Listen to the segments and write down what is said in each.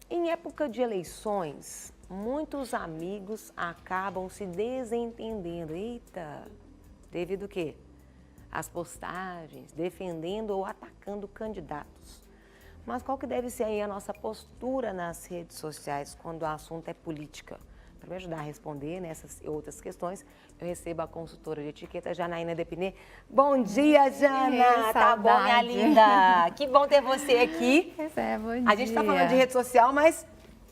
Em época de eleições, muitos amigos acabam se desentendendo. Eita, devido o quê? As postagens, defendendo ou atacando candidatos. Mas qual que deve ser aí a nossa postura nas redes sociais quando o assunto é política? Para me ajudar a responder nessas e outras questões, eu recebo a consultora de etiqueta, Janaína Depinê. Bom dia, Jana! Tá bom, minha linda? Que bom ter você aqui. Pois é, bom dia. A gente está falando de rede social, mas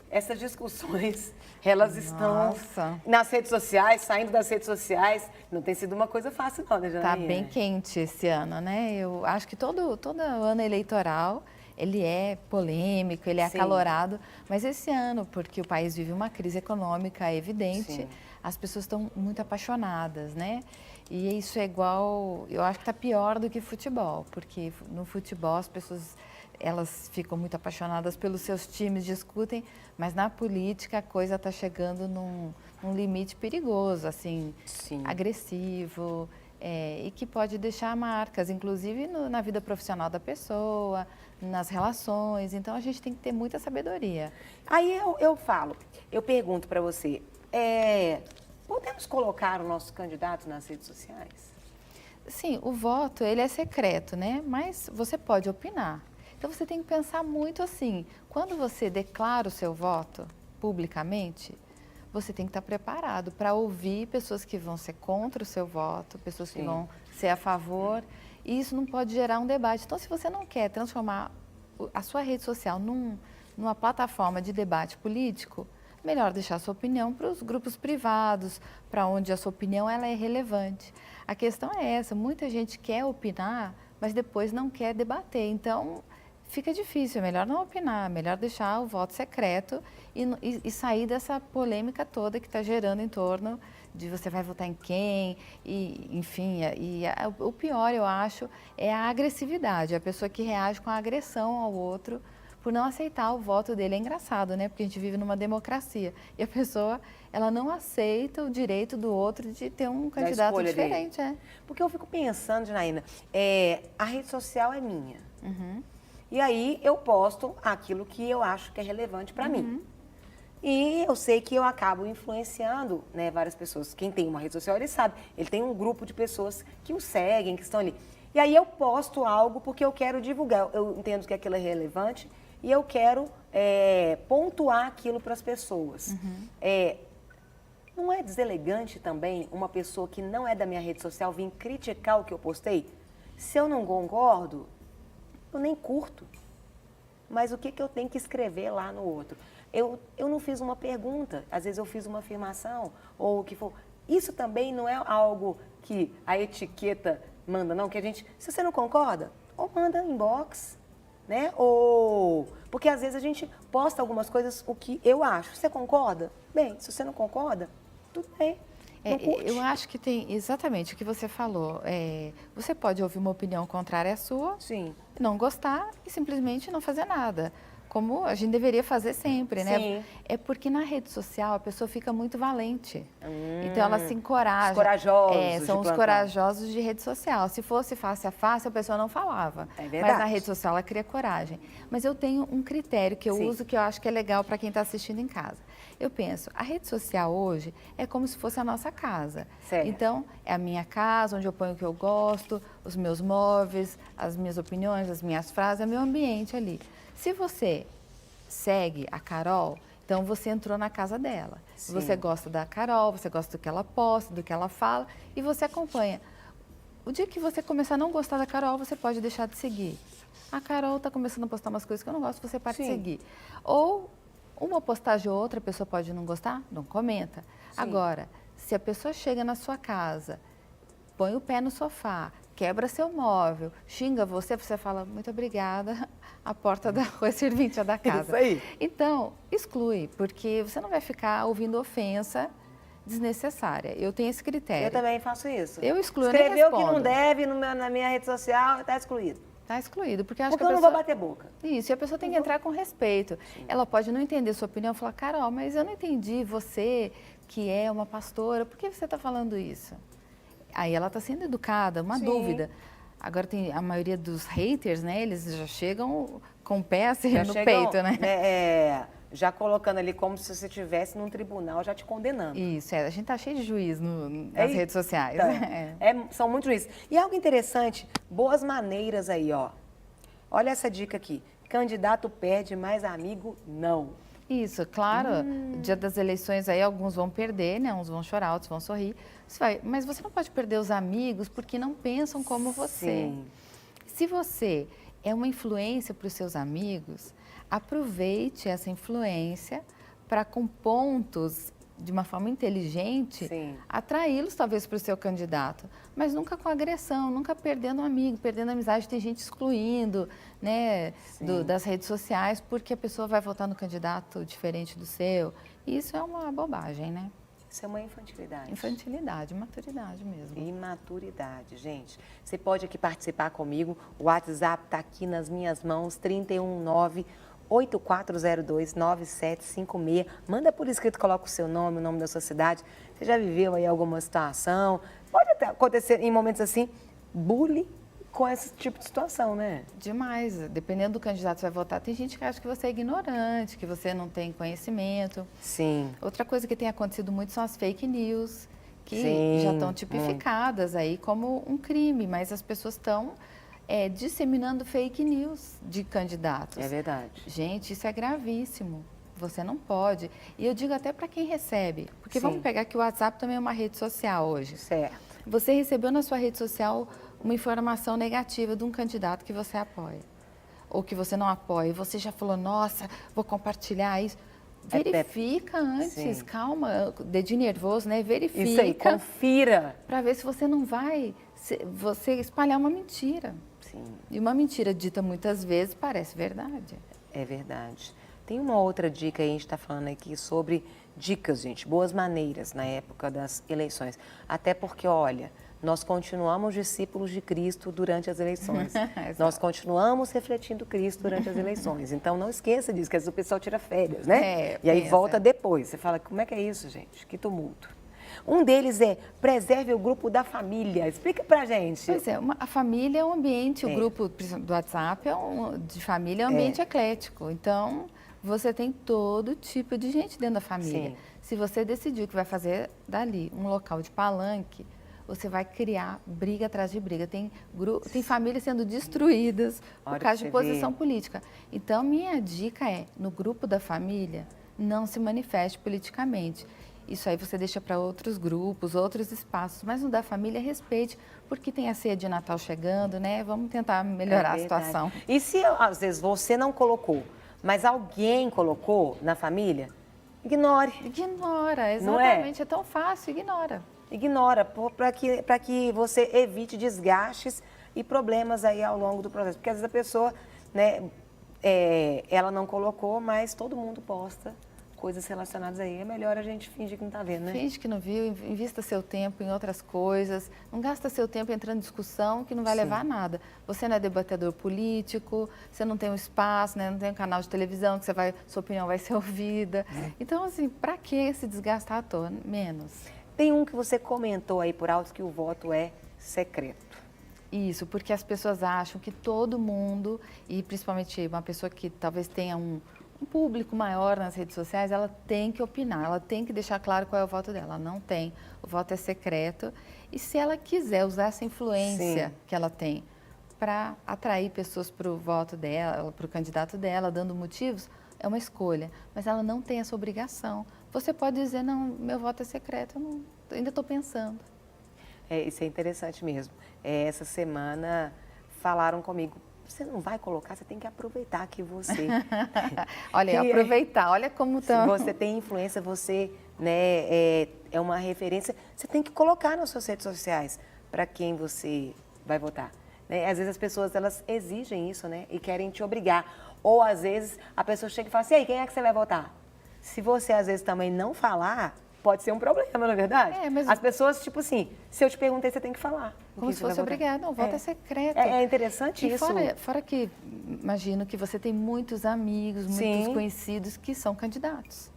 essas discussões, elas estão nas redes sociais, saindo das redes sociais. Não tem sido uma coisa fácil não, né, Janaína? Tá bem quente esse ano, né? Eu acho que todo ano eleitoral, ele é polêmico, ele é acalorado, mas esse ano, porque o país vive uma crise econômica evidente, as pessoas estão muito apaixonadas, né? E isso é igual, eu acho que está pior do que futebol, porque no futebol as pessoas, elas ficam muito apaixonadas pelos seus times, discutem, mas na política a coisa está chegando num limite perigoso, assim, agressivo, e que pode deixar marcas, inclusive na vida profissional da pessoa, nas relações. Então a gente tem que ter muita sabedoria. Aí eu pergunto para você, podemos colocar os nossos candidatos nas redes sociais? Sim, o voto, ele é secreto, né? Mas você pode opinar. Então você tem que pensar muito assim, quando você declara o seu voto publicamente, você tem que estar preparado para ouvir pessoas que vão ser contra o seu voto, pessoas que vão ser a favor, e isso não pode gerar um debate. Então, se você não quer transformar a sua rede social numa plataforma de debate político, melhor deixar a sua opinião para os grupos privados, para onde a sua opinião ela é relevante. A questão é essa, muita gente quer opinar, mas depois não quer debater. Então, fica difícil, é melhor não opinar, melhor deixar o voto secreto e sair dessa polêmica toda que está gerando em torno de você vai votar em quem, e, enfim, o pior, eu acho, é a agressividade, a pessoa que reage com a agressão ao outro por não aceitar o voto dele. É engraçado, né? Porque a gente vive numa democracia e a pessoa, ela não aceita o direito do outro de ter um candidato diferente. Porque eu fico pensando, Janaína, a rede social é minha. E aí eu posto aquilo que eu acho que é relevante para mim. E eu sei que eu acabo influenciando, né, várias pessoas. Quem tem uma rede social, ele sabe. Ele tem um grupo de pessoas que o seguem, que estão ali. E aí eu posto algo porque eu quero divulgar. Eu entendo que aquilo é relevante e eu quero pontuar aquilo para as pessoas. Não é deselegante também uma pessoa que não é da minha rede social vir criticar o que eu postei? Se eu não concordo, eu nem curto. Mas o que eu tenho que escrever lá no outro? Eu não fiz uma pergunta, às vezes eu fiz uma afirmação, ou o que for. Isso também não é algo que a etiqueta manda, não, que a gente, se você não concorda, ou manda inbox, né? Ou, porque às vezes a gente posta algumas coisas, o que eu acho. Você concorda? Bem, se você não concorda, tudo bem. Eu acho que tem exatamente o que você falou. Você pode ouvir uma opinião contrária à sua, não gostar e simplesmente não fazer nada. Como a gente deveria fazer sempre, né? É porque na rede social a pessoa fica muito valente. Então ela se encoraja. Os corajosos. São os corajosos de rede social. Se fosse face a face, a pessoa não falava. É verdade. Mas na rede social ela cria coragem. Mas eu tenho um critério que eu uso que eu acho que é legal para quem está assistindo em casa. Eu penso, a rede social hoje é como se fosse a nossa casa. Então, é a minha casa, onde eu ponho o que eu gosto, os meus móveis, as minhas opiniões, as minhas frases, é meu ambiente ali. Se você segue a Carol, então você entrou na casa dela. Você gosta da Carol, você gosta do que ela posta, do que ela fala e você acompanha. O dia que você começar a não gostar da Carol, você pode deixar de seguir. A Carol está começando a postar umas coisas que eu não gosto, você pode seguir. Ou uma postagem ou outra, a pessoa pode não gostar, não comenta. Agora, se a pessoa chega na sua casa, põe o pé no sofá, quebra seu móvel, xinga você, você fala, muito obrigada, a porta da rua é servente da casa. Isso aí. Então, exclui, porque você não vai ficar ouvindo ofensa desnecessária. Eu tenho esse critério. Eu também faço isso. Eu excluo, Escreveu que não deve na minha rede social, está excluído. Está excluído, porque acho que eu não vou bater boca. Isso, e a pessoa tem que entrar com respeito. Ela pode não entender sua opinião e falar, Carol, mas eu não entendi, você que é uma pastora, por que você está falando isso? Aí ela está sendo educada, uma dúvida. Agora tem a maioria dos haters, né? Eles já chegam com o pé assim no peito, né? já colocando ali como se você estivesse num tribunal já te condenando. Isso, a gente tá cheio de juiz nas redes sociais. São muitos juízes. E algo interessante, boas maneiras aí, ó. Olha essa dica aqui. Candidato perde, mas amigo não. Isso, claro, dia das eleições aí alguns vão perder, né? Uns vão chorar, outros vão sorrir. Mas você não pode perder os amigos porque não pensam como você. Sim. Se você é uma influência para os seus amigos, aproveite essa influência para, com pontos, de uma forma inteligente, atraí-los talvez para o seu candidato, mas nunca com agressão, nunca perdendo um amigo, perdendo amizade. Tem gente excluindo, né, das redes sociais porque a pessoa vai votar no candidato diferente do seu. E isso é uma bobagem, né? Isso é uma infantilidade. Infantilidade, imaturidade mesmo. Imaturidade, gente. Você pode aqui participar comigo. O WhatsApp está aqui nas minhas mãos, 319-8402-9756. Manda por escrito, coloca o seu nome, o nome da sua cidade. Você já viveu aí alguma situação? Pode até acontecer em momentos assim, bullying com esse tipo de situação, né? Demais. Dependendo do candidato que você vai votar, tem gente que acha que você é ignorante, que você não tem conhecimento. Sim. Outra coisa que tem acontecido muito são as fake news, que já estão tipificadas aí como um crime, mas as pessoas estão disseminando fake news de candidatos. É verdade. Gente, isso é gravíssimo. Você não pode. E eu digo até para quem recebe, porque vamos pegar que o WhatsApp também é uma rede social hoje. Certo. Você recebeu na sua rede social uma informação negativa de um candidato que você apoia, ou que você não apoia, e você já falou, nossa, vou compartilhar isso. Verifica antes, calma, dedinho nervoso, né? Verifica. Isso aí, confira. Para ver se você não vai você espalhar uma mentira. Sim. E uma mentira dita muitas vezes parece verdade. É verdade. Tem uma outra dica aí, a gente está falando aqui sobre dicas, gente, boas maneiras na época das eleições. Até porque, olha, nós continuamos discípulos de Cristo durante as eleições. Nós continuamos refletindo Cristo durante as eleições. Então, não esqueça disso, que às vezes o pessoal tira férias, né? E aí volta depois. Você fala, como é que é isso, gente? Que tumulto. Um deles é preserve o grupo da família. Explica pra gente. Pois é, a família é um ambiente, o grupo do WhatsApp de família é um ambiente eclético. Então, você tem todo tipo de gente dentro da família. Sim. Se você decidiu que vai fazer dali um local de palanque, você vai criar briga atrás de briga. Tem famílias sendo destruídas por causa de posição política. Então, minha dica é, no grupo da família, não se manifeste politicamente. Isso aí você deixa para outros grupos, outros espaços, mas no da família, respeite, porque tem a ceia de Natal chegando, né? Vamos tentar melhorar a situação. E se, às vezes, você não colocou, mas alguém colocou na família, ignore. Ignora, exatamente. É tão fácil, ignora. Ignora, para que você evite desgastes e problemas aí ao longo do processo. Porque às vezes a pessoa, né, ela não colocou, mas todo mundo posta coisas relacionadas aí. É melhor a gente fingir que não está vendo, né? Finge que não viu, invista seu tempo em outras coisas. Não gasta seu tempo entrando em discussão que não vai levar a nada. Você não é debatedor político, você não tem um espaço, né, não tem um canal de televisão que sua opinião vai ser ouvida. Então, assim, para que se desgastar à toa? Menos. Tem um que você comentou aí por alto que o voto é secreto. Isso, porque as pessoas acham que todo mundo, e principalmente uma pessoa que talvez tenha um público maior nas redes sociais, ela tem que opinar, ela tem que deixar claro qual é o voto dela. Ela não tem, o voto é secreto. E se ela quiser usar essa influência que ela tem para atrair pessoas para o voto dela, para o candidato dela, dando motivos, é uma escolha. Mas ela não tem essa obrigação. Você pode dizer, não, meu voto é secreto, ainda estou pensando. Isso é interessante mesmo. Essa semana falaram comigo, você não vai colocar, você tem que aproveitar que você... Olha, aproveitar, olha como estão... Se você tem influência, você, né, é uma referência, você tem que colocar nas suas redes sociais para quem você vai votar. Né? Às vezes as pessoas, elas exigem isso, né, e querem te obrigar. Ou às vezes a pessoa chega e fala assim, e aí, quem é que você vai votar? Se você às vezes também não falar, pode ser um problema, não é verdade? Mas... As pessoas, tipo assim, se eu te perguntei, você tem que falar. Como se fosse obrigado, não, o voto é secreto. É interessante isso. Fora que, imagino que você tem muitos amigos, muitos conhecidos que são candidatos.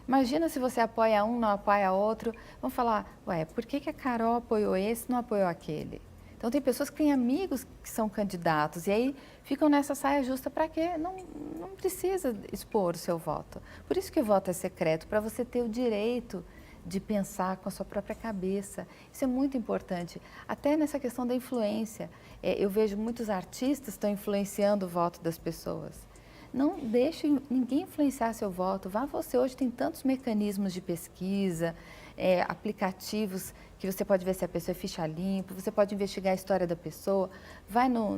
Imagina se você apoia um, não apoia outro. Vão falar, ué, por que a Carol apoiou esse e não apoiou aquele? Então, tem pessoas que têm amigos que são candidatos e aí ficam nessa saia justa para quê? Não precisa expor o seu voto. Por isso que o voto é secreto, para você ter o direito de pensar com a sua própria cabeça. Isso é muito importante. Até nessa questão da influência. Eu vejo muitos artistas estão influenciando o voto das pessoas. Não deixe ninguém influenciar seu voto. Vá você. Hoje tem tantos mecanismos de pesquisa, aplicativos que você pode ver se a pessoa é ficha limpa, você pode investigar a história da pessoa, vai no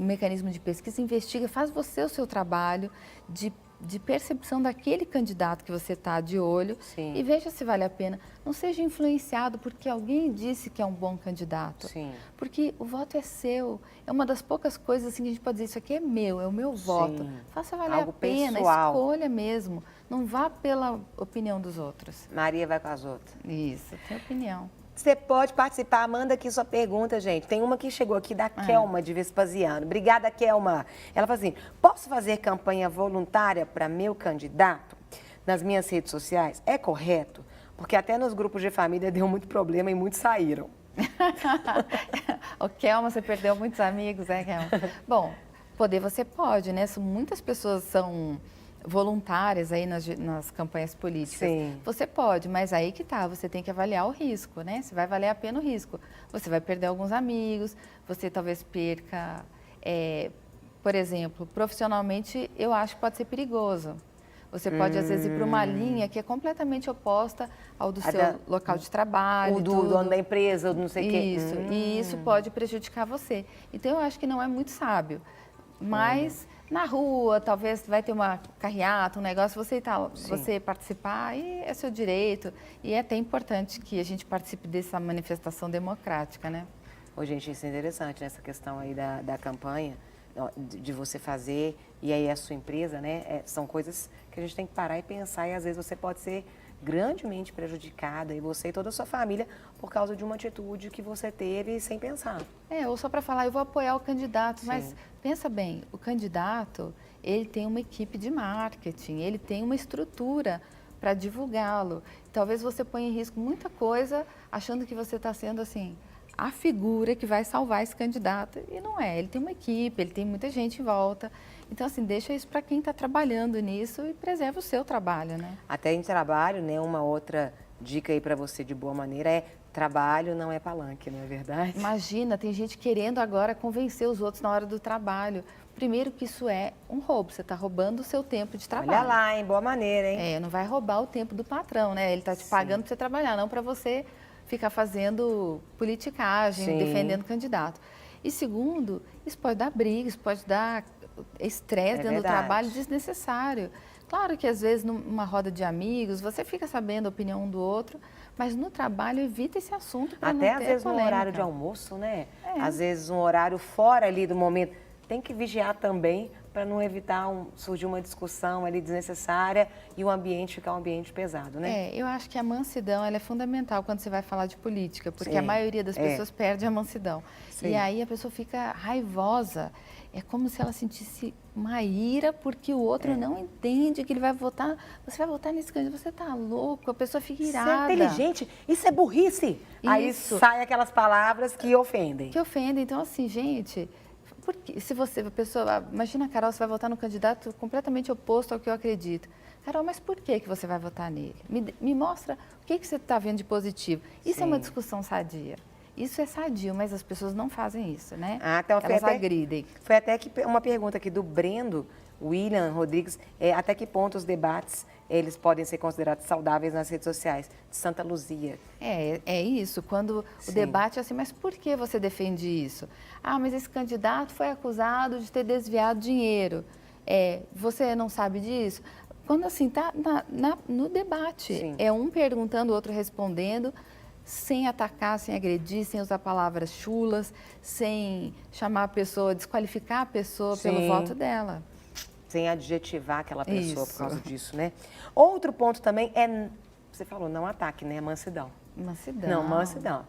mecanismo de pesquisa, investiga, faz você o seu trabalho de percepção daquele candidato que você está de olho. Sim. E veja se vale a pena. Não seja influenciado porque alguém disse que é um bom candidato. Sim. Porque o voto é seu. É uma das poucas coisas assim, que a gente pode dizer, isso aqui é o meu voto. Sim. Faça valer algo a pena, pessoal. Escolha mesmo. Não vá pela opinião dos outros. Maria vai com as outras. Isso, tem opinião. Você pode participar, manda aqui sua pergunta, gente. Tem uma que chegou aqui da Kelma, de Vespasiano. Obrigada, Kelma. Ela fala assim, posso fazer campanha voluntária para meu candidato nas minhas redes sociais? É correto? Porque até nos grupos de família deu muito problema e muitos saíram. Ô, Kelma, você perdeu muitos amigos, Kelma? Bom, poder você pode, né? Muitas pessoas são voluntárias aí nas campanhas políticas. Sim. Você pode, mas aí que tá, você tem que avaliar o risco, né? Se vai valer a pena o risco. Você vai perder alguns amigos, você talvez perca, por exemplo, profissionalmente, eu acho que pode ser perigoso. Você pode, às vezes, ir para uma linha que é completamente oposta ao do seu local de trabalho. O do dono da empresa, ou não sei o quê. Isso, e isso pode prejudicar você. Então, eu acho que não é muito sábio. Mas na rua, talvez vai ter uma carreata, um negócio, você participar, e é seu direito. E é até importante que a gente participe dessa manifestação democrática, né? Ô, gente, isso é interessante, nessa questão aí da campanha, de você fazer, e aí a sua empresa, né? São coisas que a gente tem que parar e pensar, e às vezes você pode ser grandemente prejudicada, e você e toda a sua família, por causa de uma atitude que você teve sem pensar. Ou só para falar, eu vou apoiar o candidato, mas pensa bem, o candidato, ele tem uma equipe de marketing, ele tem uma estrutura para divulgá-lo. Talvez você ponha em risco muita coisa, achando que você está sendo, assim, a figura que vai salvar esse candidato, e não é. Ele tem uma equipe, ele tem muita gente em volta. Então, assim, deixa isso para quem está trabalhando nisso e preserva o seu trabalho, né? Até em trabalho, né, uma outra dica aí para você de boa maneira é trabalho não é palanque, não é verdade? Imagina, tem gente querendo agora convencer os outros na hora do trabalho. Primeiro que isso é um roubo, você está roubando o seu tempo de trabalho. Olha lá, hein, boa maneira, hein? Não vai roubar o tempo do patrão, né? Ele está te pagando para você trabalhar, não para você ficar fazendo politicagem, defendendo candidato. E segundo, isso pode dar briga, isso pode dar estresse dentro do trabalho desnecessário. Claro que às vezes numa roda de amigos, você fica sabendo a opinião um do outro, mas no trabalho evita esse assunto para não ter polêmica. Até às vezes no horário de almoço, né? Às vezes um horário fora ali do momento. Tem que vigiar também para não evitar surgir uma discussão ali desnecessária e o ambiente ficar um ambiente pesado, né? Eu acho que a mansidão ela é fundamental quando você vai falar de política, porque a maioria das pessoas perde a mansidão. E aí a pessoa fica raivosa. É como se ela sentisse uma ira porque o outro não entende que ele vai votar. Você vai votar nesse candidato, você tá louco, a pessoa fica irada. Isso é inteligente, isso é burrice. Isso. Aí sai aquelas palavras que ofendem. Que ofendem. Então, assim, gente, porque se a pessoa, imagina, Carol, você vai votar no candidato completamente oposto ao que eu acredito. Carol, mas por que você vai votar nele? Me mostra o que você está vendo de positivo. Isso é uma discussão sadia. Isso é sadio, mas as pessoas não fazem isso, né? Então elas agridem. Foi até que uma pergunta aqui do Brendo William Rodrigues, até que ponto os debates eles podem ser considerados saudáveis nas redes sociais? De Santa Luzia. É isso, quando o debate é assim, mas por que você defende isso? Mas esse candidato foi acusado de ter desviado dinheiro. Você não sabe disso? Quando assim, está no debate, um perguntando, o outro respondendo, sem atacar, sem agredir, sem usar palavras chulas, sem chamar a pessoa, desqualificar a pessoa pelo voto dela. Sem adjetivar aquela pessoa por causa disso, né? Outro ponto também você falou, não ataque, né? Mansidão. Mansidão. Não, mansidão.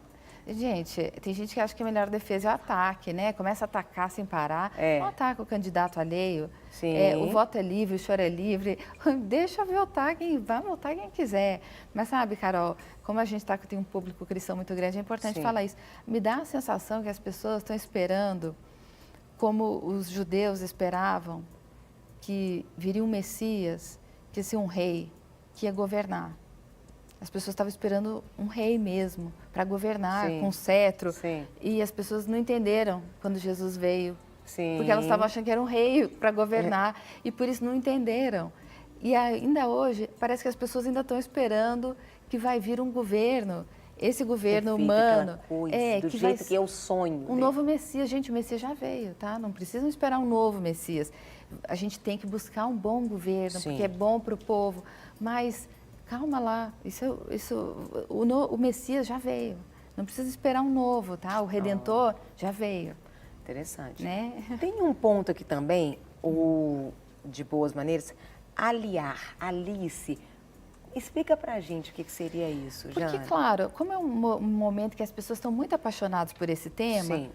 Gente, tem gente que acha que a melhor defesa é o ataque, né? Começa a atacar sem parar. Não ataca o candidato alheio. Sim. O voto é livre, o choro é livre. Deixa votar vai votar quem quiser. Mas sabe, Carol, como a gente tem um público cristão muito grande, é importante falar isso. Me dá a sensação que as pessoas estão esperando, como os judeus esperavam, que viria um Messias, que ia ser um rei, que ia governar. As pessoas estavam esperando um rei mesmo, para governar com um cetro. Sim. E as pessoas não entenderam quando Jesus veio. Sim. Porque elas estavam achando que era um rei para governar e por isso não entenderam. E ainda hoje, parece que as pessoas ainda estão esperando que vai vir um governo, esse governo humano. Coisa, do jeito que é o sonho. Um novo Messias. Gente, o Messias já veio, tá? Não precisam esperar um novo Messias. A gente tem que buscar um bom governo, porque é bom para o povo. Mas calma lá, o Messias já veio. Não precisa esperar um novo, tá? O Redentor já veio. Interessante. Né? Tem um ponto aqui também, de boas maneiras, alice. Explica pra gente o que seria isso, Jana. Porque, claro, como é um momento que as pessoas estão muito apaixonadas por esse tema,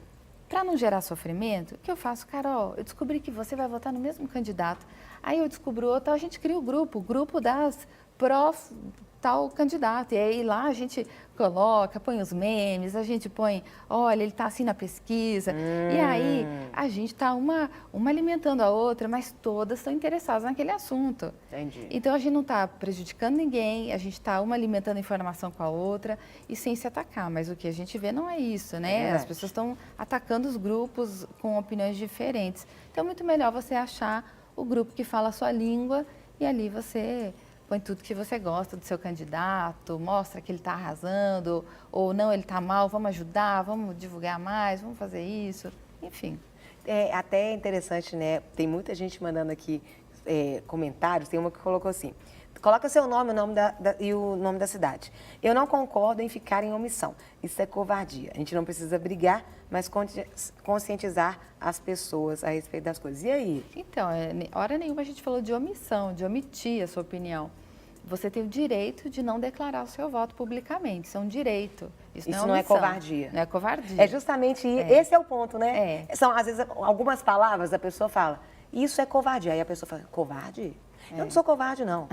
para não gerar sofrimento, o que eu faço, Carol? Eu descobri que você vai votar no mesmo candidato. Aí eu descubro outro, a gente cria o grupo das tal candidato. E aí lá a gente coloca, põe os memes, a gente põe, olha, ele está assim na pesquisa. E aí a gente está uma alimentando a outra, mas todas estão interessadas naquele assunto. Entendi. Então a gente não está prejudicando ninguém, a gente está uma alimentando a informação com a outra e sem se atacar. Mas o que a gente vê não é isso, né? As pessoas estão atacando os grupos com opiniões diferentes. Então é muito melhor você achar o grupo que fala a sua língua e ali você põe tudo que você gosta do seu candidato, mostra que ele está arrasando, ou não, ele está mal, vamos ajudar, vamos divulgar mais, vamos fazer isso, enfim. É até interessante, né? Tem muita gente mandando aqui comentários, tem uma que colocou assim, coloca seu nome, e o nome da cidade. Eu não concordo em ficar em omissão, isso é covardia. A gente não precisa brigar, mas conscientizar as pessoas a respeito das coisas. E aí? Então, hora nenhuma a gente falou de omissão, de omitir a sua opinião. Você tem o direito de não declarar o seu voto publicamente, isso é um direito. Isso não é covardia. Não é covardia. É justamente, esse é o ponto, né? São, às vezes, algumas palavras a pessoa fala, isso é covardia. Aí a pessoa fala, covarde? Eu não sou covarde, não.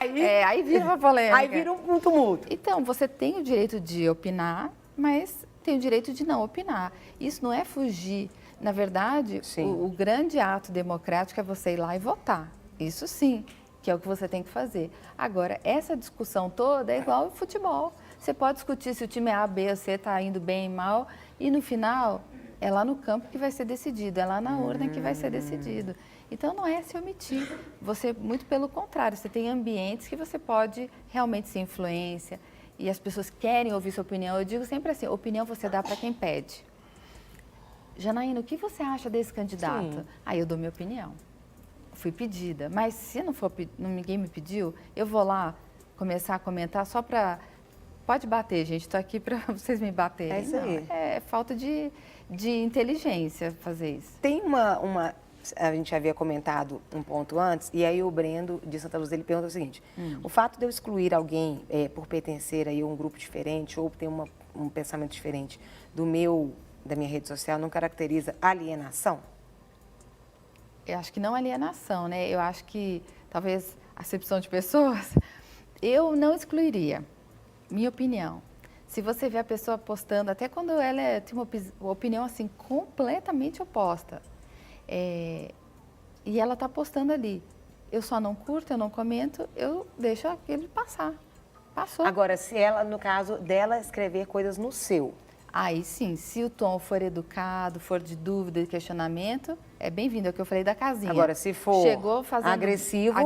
Aí vira uma polêmica. Aí vira um tumulto. Então, você tem o direito de opinar, mas tem o direito de não opinar. Isso não é fugir. Na verdade, o grande ato democrático é você ir lá e votar. Isso sim, que é o que você tem que fazer. Agora, essa discussão toda é igual ao futebol. Você pode discutir se o time A, B ou C está indo bem ou mal, e no final, é lá no campo que vai ser decidido, é lá na urna que vai ser decidido. Então, não é se omitir. Você, muito pelo contrário, você tem ambientes que você pode realmente ser influência, e as pessoas querem ouvir sua opinião. Eu digo sempre assim, opinião você dá para quem pede. Janaína, o que você acha desse candidato? Aí eu dou minha opinião. Fui pedida, mas se ninguém me pediu, eu vou lá começar a comentar só para... Pode bater, gente, estou aqui para vocês me baterem. É isso aí. Não, é falta de inteligência fazer isso. Tem a gente havia comentado um ponto antes, e aí o Brendo de Santa Luz, ele pergunta o seguinte, o fato de eu excluir alguém por pertencer aí a um grupo diferente ou ter um pensamento diferente da minha rede social não caracteriza alienação? Eu acho que não alienação, né? Eu acho que, talvez, acepção de pessoas, eu não excluiria, minha opinião. Se você vê a pessoa postando, até quando ela tem uma opinião assim completamente oposta, e ela está postando ali, eu só não curto, eu não comento, eu deixo aquele passar. Passou. Agora, se ela, no caso dela, escrever coisas no seu... Aí sim, se o tom for educado, for de dúvida e questionamento, é bem-vindo, é o que eu falei da casinha. Agora, se for agressivo,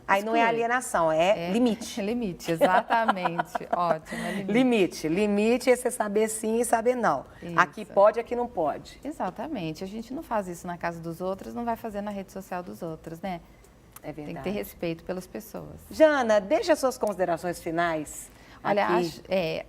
aí exclui. não é alienação, é limite. Limite, exatamente. Ótimo, é limite. Limite é você saber sim e saber não. Isso. Aqui pode, aqui não pode. Exatamente. A gente não faz isso na casa dos outros, não vai fazer na rede social dos outros, né? É verdade. Tem que ter respeito pelas pessoas. Jana, deixa suas considerações finais. Olha, aqui.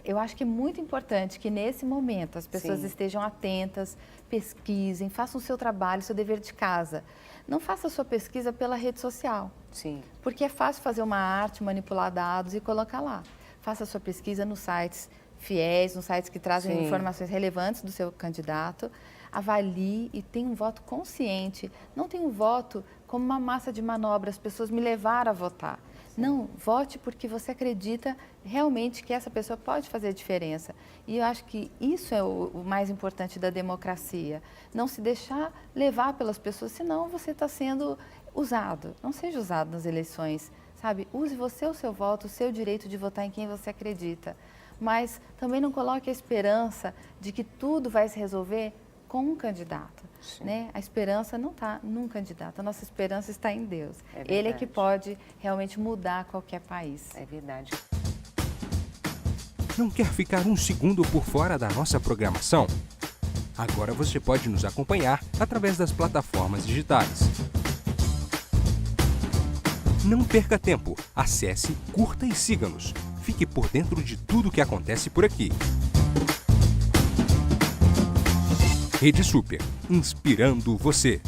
Eu acho que é muito importante que nesse momento as pessoas Sim. estejam atentas, pesquisem, façam o seu trabalho, seu dever de casa. Não faça a sua pesquisa pela rede social. Sim. Porque é fácil fazer uma arte, manipular dados e colocar lá. Faça a sua pesquisa nos sites fiéis, nos sites que trazem Sim. informações relevantes do seu candidato. Avalie e tenha um voto consciente. Não tenha um voto como uma massa de manobra, as pessoas me levaram a votar. Não, vote porque você acredita realmente que essa pessoa pode fazer a diferença. E eu acho que isso é o mais importante da democracia. Não se deixar levar pelas pessoas, senão você está sendo usado. Não seja usado nas eleições, sabe? Use você o seu voto, o seu direito de votar em quem você acredita. Mas também não coloque a esperança de que tudo vai se resolver com um candidato, né? A esperança não está num candidato, a nossa esperança está em Deus. Ele é que pode realmente mudar qualquer país. É verdade. Não quer ficar um segundo por fora da nossa programação? Agora você pode nos acompanhar através das plataformas digitais. Não perca tempo, acesse, curta e siga-nos. Fique por dentro de tudo o que acontece por aqui. Rede Super, inspirando você.